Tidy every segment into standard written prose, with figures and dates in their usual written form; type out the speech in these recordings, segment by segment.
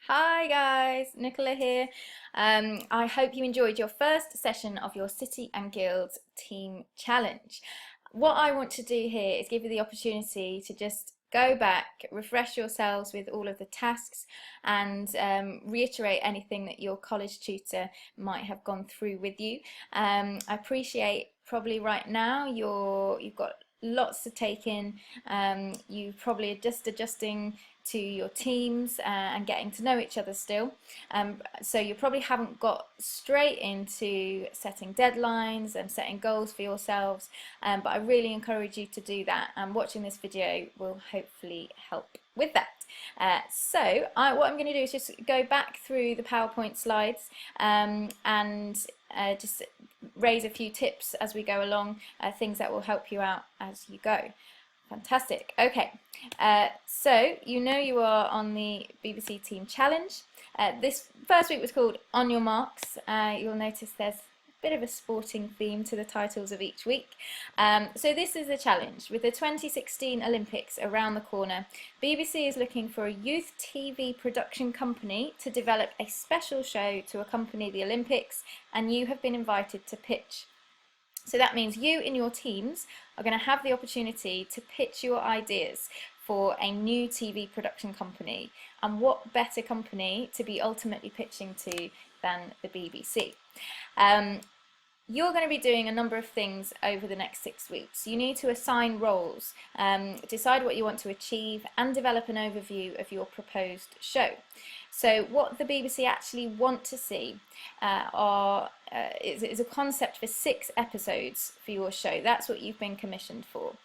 Hi guys, Nicola here. I hope you enjoyed your first session of your City and Guilds team challenge. What I want to do here is give you the opportunity to just go back, refresh yourselves with all of the tasks and reiterate anything that your college tutor might have gone through with you. I appreciate probably right now you've got lots to take in. You probably are just adjusting to your teams and getting to know each other still. So you probably haven't got straight into setting deadlines and setting goals for yourselves, but I really encourage you to do that, and watching this video will hopefully help with that. What I'm going to do is just go back through the PowerPoint slides and just raise a few tips as we go along, things that will help you out as you go. Fantastic. Okay, so you are on the BBC Team Challenge. This first week was called On Your Marks. You'll notice there's a bit of a sporting theme to the titles of each week. So this is the challenge. With the 2016 Olympics around the corner, BBC is looking for a youth TV production company to develop a special show to accompany the Olympics, and you have been invited to pitch. So that means you in your teams are going to have the opportunity to pitch your ideas for a new TV production company. And what better company to be ultimately pitching to than the BBC? You're going to be doing a number of things over the next 6 weeks. You need to assign roles, decide what you want to achieve, and develop an overview of your proposed show. So what the BBC actually want to see is a concept for 6 episodes for your show. That's what you've been commissioned for.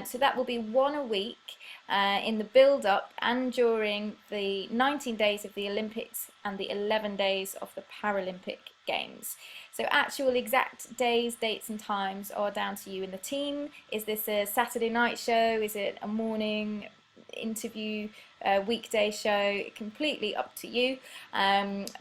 So that will be 1 a week in the build-up and during the 19 days of the Olympics and the 11 days of the Paralympic Games. So actual exact days, dates and times are down to you and the team. Is this a Saturday night show? Is it a morning interview, weekday show? Completely up to you,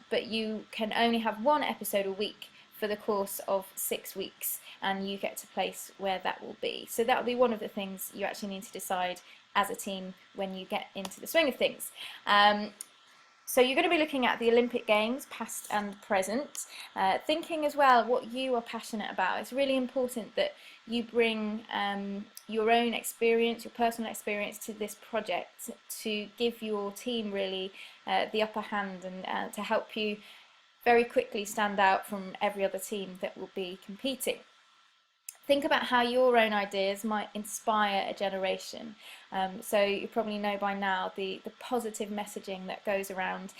but you can only have 1 episode a week for the course of 6 weeks, and you get to place where that will be. So that will be one of the things you actually need to decide as a team when you get into the swing of things. So you're going to be looking at the Olympic Games, past and present, thinking as well what you are passionate about. It's really important that you bring your own experience, your personal experience to this project to give your team really the upper hand and to help you very quickly stand out from every other team that will be competing. Think about how your own ideas might inspire a generation. So you probably know by now the positive messaging that goes around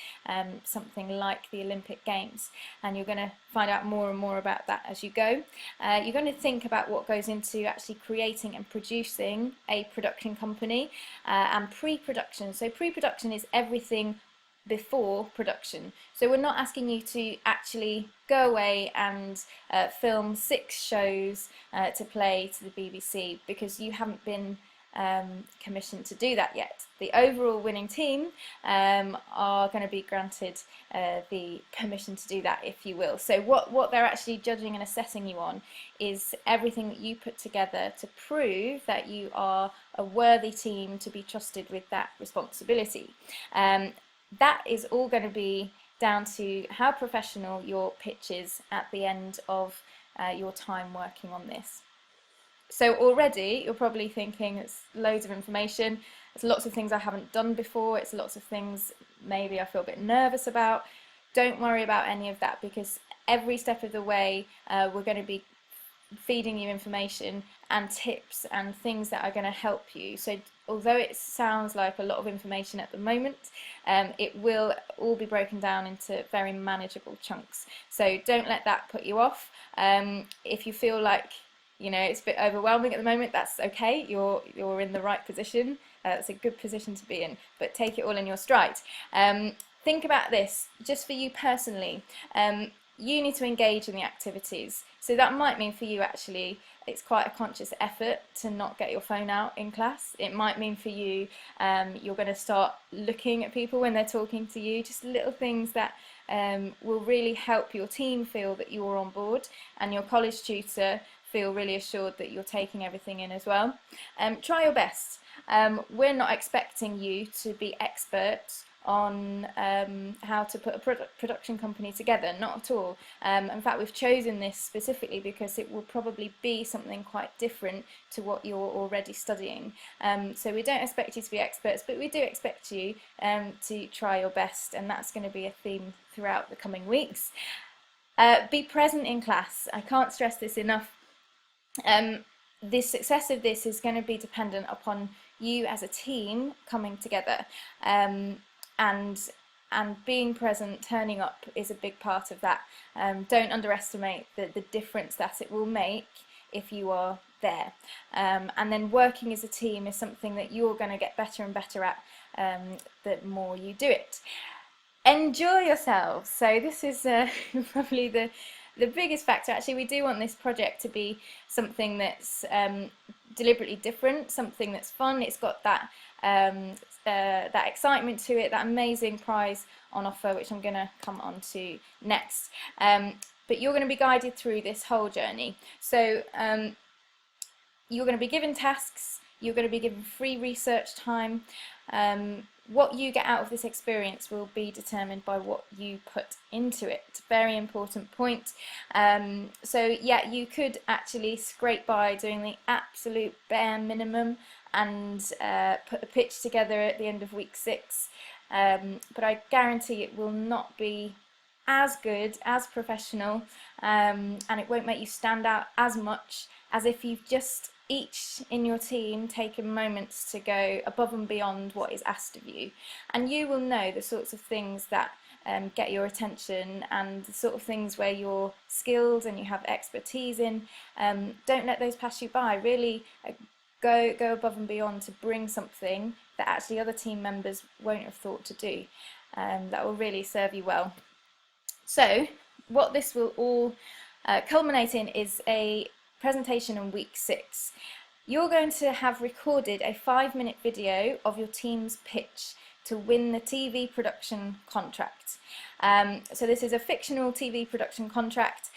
something like the Olympic Games, and you're going to find out more and more about that as you go. You're going to think about what goes into actually creating and producing a production company, and pre-production. So pre-production is everything before production. So we're not asking you to actually go away and film 6 shows to play to the BBC, because you haven't been commissioned to do that yet. The overall winning team are going to be granted the permission to do that, if you will. So what they're actually judging and assessing you on is everything that you put together to prove that you are a worthy team to be trusted with that responsibility. That is all going to be down to how professional your pitch is at the end of your time working on this. So already you're probably thinking it's loads of information, it's lots of things I haven't done before, it's lots of things maybe I feel a bit nervous about. Don't worry about any of that, because every step of the way we're going to be feeding you information and tips and things that are going to help you. So although it sounds like a lot of information at the moment, it will all be broken down into very manageable chunks. So don't let that put you off. If you feel like it's a bit overwhelming at the moment, that's okay. You're in the right position. It's a good position to be in, but take it all in your stride. Think about this just for you personally. You need to engage in the activities. So that might mean for you actually it's quite a conscious effort to not get your phone out in class. It might mean for you you're going to start looking at people when they're talking to you, just little things that will really help your team feel that you're on board, and your college tutor feel really assured that you're taking everything in as well. Try your best. We're not expecting you to be experts on how to put a production company together, not at all. In fact, we've chosen this specifically because it will probably be something quite different to what you're already studying. So we don't expect you to be experts, but we do expect you to try your best, and that's going to be a theme throughout the coming weeks. Be present in class. I can't stress this enough. The success of this is going to be dependent upon you as a team coming together, and being present, turning up is a big part of that. Don't underestimate the difference that it will make if you are there. And then working as a team is something that you're going to get better and better at the more you do it. Enjoy yourselves. So this is probably the biggest factor. Actually, we do want this project to be something that's deliberately different, something that's fun. It's got that that excitement to it, that amazing prize on offer, which I'm going to come on to next. But you're going to be guided through this whole journey. So you're going to be given tasks, you're going to be given free research time. What you get out of this experience will be determined by what you put into it. It's a very important point. So yeah, you could actually scrape by doing the absolute bare minimum and put a pitch together at the end of week 6, but I guarantee it will not be as good, as professional, and it won't make you stand out as much as if you've just each in your team taken moments to go above and beyond what is asked of you. And you will know the sorts of things that get your attention, and the sort of things where you're skilled and you have expertise in. Don't let those pass you by. Really go above and beyond to bring something that actually other team members won't have thought to do. That will really serve you well. So what this will all culminate in is a presentation in week 6. You're going to have recorded a 5-minute video of your team's pitch to win the TV production contract. So this is a fictional TV production contract.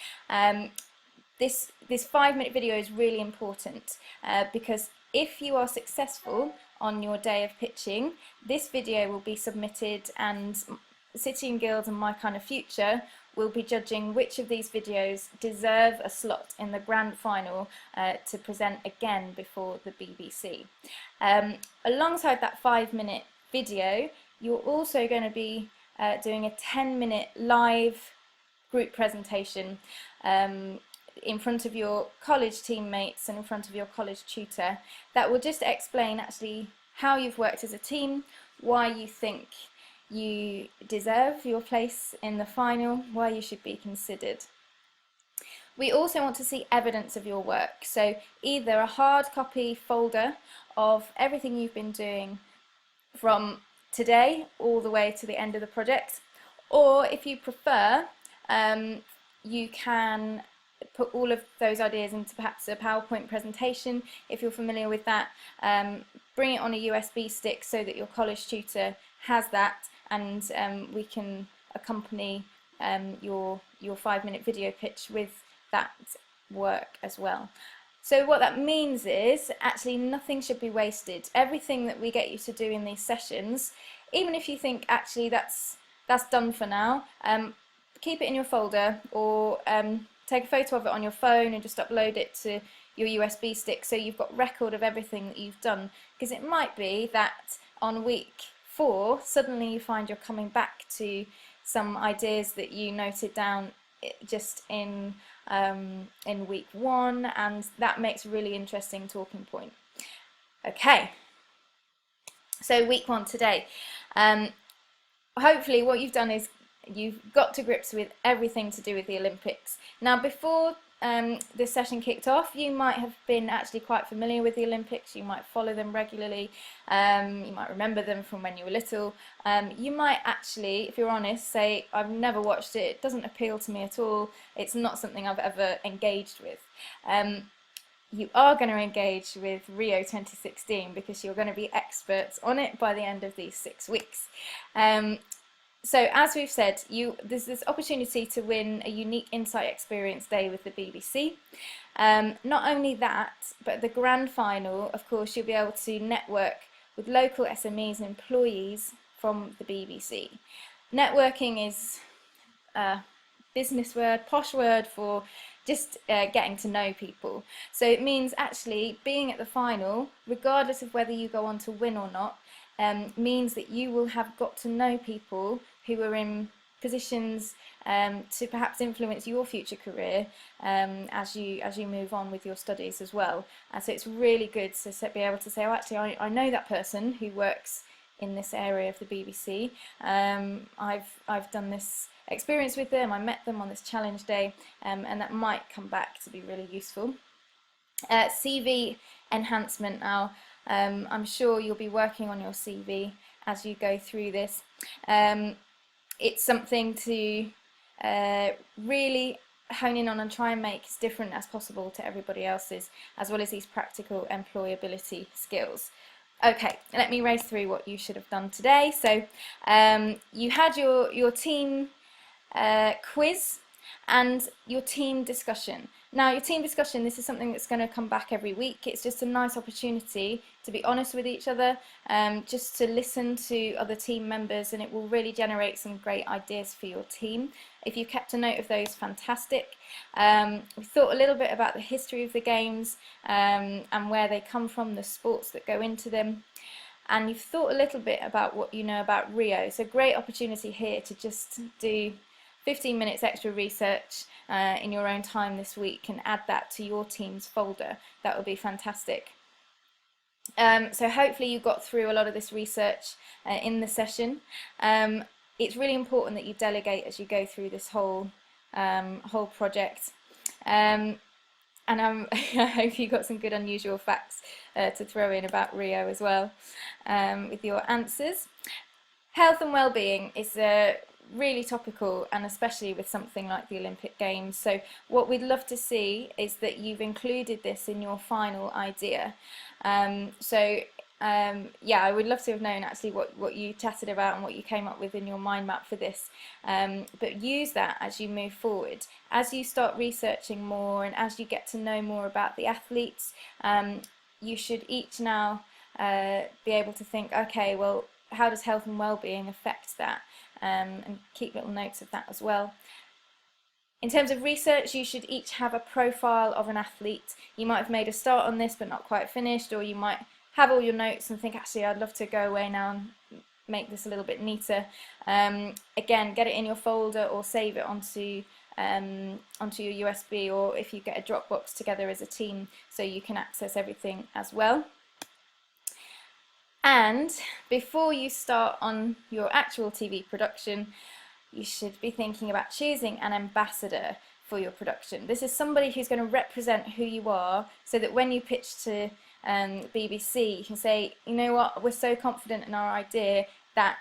This 5-minute video is really important because if you are successful on your day of pitching, this video will be submitted, and City and Guilds and My Kind of Future will be judging which of these videos deserve a slot in the grand final to present again before the BBC. Alongside that 5-minute video, you're also going to be doing a 10-minute live group presentation in front of your college teammates and in front of your college tutor, that will just explain actually how you've worked as a team, why you think you deserve your place in the final, why you should be considered. We also want to see evidence of your work, so either a hard copy folder of everything you've been doing from today all the way to the end of the project, or if you prefer, you can put all of those ideas into perhaps a PowerPoint presentation if you're familiar with that. Bring it on a USB stick so that your college tutor has that, and we can accompany your 5-minute video pitch with that work as well. So what that means is actually nothing should be wasted. Everything that we get you to do in these sessions, even if you think actually that's done for now, keep it in your folder, or take a photo of it on your phone and just upload it to your USB stick so you've got record of everything that you've done, because it might be that on week 4 suddenly you find you're coming back to some ideas that you noted down just in week 1, and that makes a really interesting talking point. Okay, so week 1 today. Hopefully what you've done is you've got to grips with everything to do with the Olympics. Now before this session kicked off, you might have been actually quite familiar with the Olympics. You might follow them regularly, you might remember them from when you were little. You might actually, if you're honest, say, I've never watched it, it doesn't appeal to me at all, it's not something I've ever engaged with. You are going to engage with Rio 2016 because you're going to be experts on it by the end of these 6 weeks. So as we've said, there's this opportunity to win a unique insight experience day with the BBC. Not only that, but the grand final, of course, you'll be able to network with local SMEs and employees from the BBC. Networking is a business word, posh word for just getting to know people. So it means actually being at the final, regardless of whether you go on to win or not, means that you will have got to know people who are in positions to perhaps influence your future career as you move on with your studies as well. And so it's really good to be able to say, oh, actually, I know that person who works in this area of the BBC. I've done this experience with them, I met them on this challenge day, and that might come back to be really useful. CV enhancement now. I'm sure you'll be working on your CV as you go through this. It's something to really hone in on and try and make as different as possible to everybody else's, as well as these practical employability skills. Okay, let me race through what you should have done today. So you had your team quiz and your team discussion. Now your team discussion, this is something that's going to come back every week. It's just a nice opportunity to be honest with each other, just to listen to other team members, and it will really generate some great ideas for your team. If you kept a note of those, fantastic. We thought a little bit about the history of the games and where they come from, the sports that go into them. And you've thought a little bit about what you know about Rio. So great opportunity here to just do 15 minutes extra research in your own time this week and add that to your team's folder. That would be fantastic. So hopefully you got through a lot of this research in the session. It's really important that you delegate as you go through this whole project. And I hope you got some good unusual facts to throw in about Rio as well with your answers. Health and well-being is really topical, and especially with something like the Olympic Games. So what we'd love to see is that you've included this in your final idea. Yeah, I would love to have known actually what you chatted about and what you came up with in your mind map for this. But use that as you move forward. As you start researching more and as you get to know more about the athletes, you should each now be able to think, okay, well, how does health and well-being affect that? And keep little notes of that as well. In terms of research, you should each have a profile of an athlete. You might have made a start on this but not quite finished, or you might have all your notes and think, actually, I'd love to go away now and make this a little bit neater. Again, get it in your folder or save it onto your USB, or if you get a Dropbox together as a team so you can access everything as well. And before you start on your actual TV production, you should be thinking about choosing an ambassador for your production. This is somebody who's going to represent who you are, so that when you pitch to BBC, you can say, you know what, we're so confident in our idea that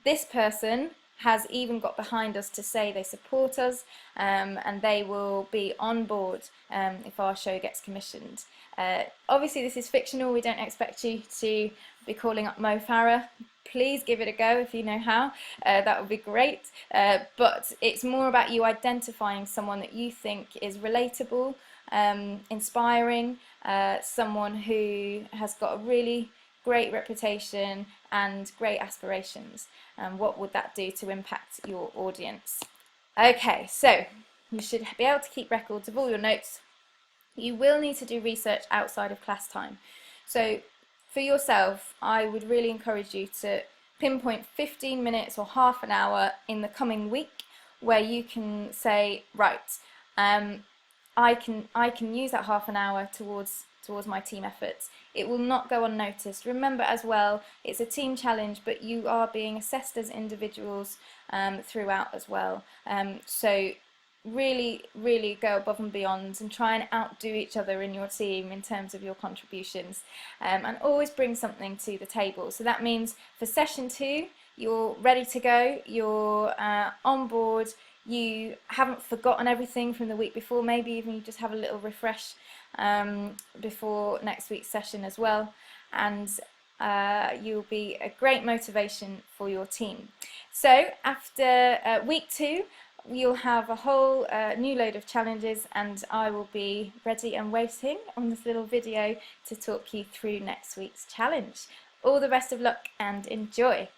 this person has even got behind us to say they support us, and they will be on board if our show gets commissioned. Obviously this is fictional, we don't expect you to be calling up Mo Farah. Please give it a go if you know how, that would be great, but it's more about you identifying someone that you think is relatable, inspiring, someone who has got a really great reputation and great aspirations. What would that do to impact your audience? Okay, so you should be able to keep records of all your notes. You will need to do research outside of class time. So for yourself, I would really encourage you to pinpoint 15 minutes or half an hour in the coming week where you can say, right, I can use that half an hour towards my team efforts. It will not go unnoticed. Remember as well, it's a team challenge, but you are being assessed as individuals throughout as well. So really go above and beyond and try and outdo each other in your team in terms of your contributions, and always bring something to the table. So that means for session 2, you're ready to go, you're on board, you haven't forgotten everything from the week before, maybe even you just have a little refresh before next week's session as well, and you'll be a great motivation for your team. So after week 2, you'll have a whole new load of challenges, and I will be ready and waiting on this little video to talk you through next week's challenge. All the best of luck and enjoy!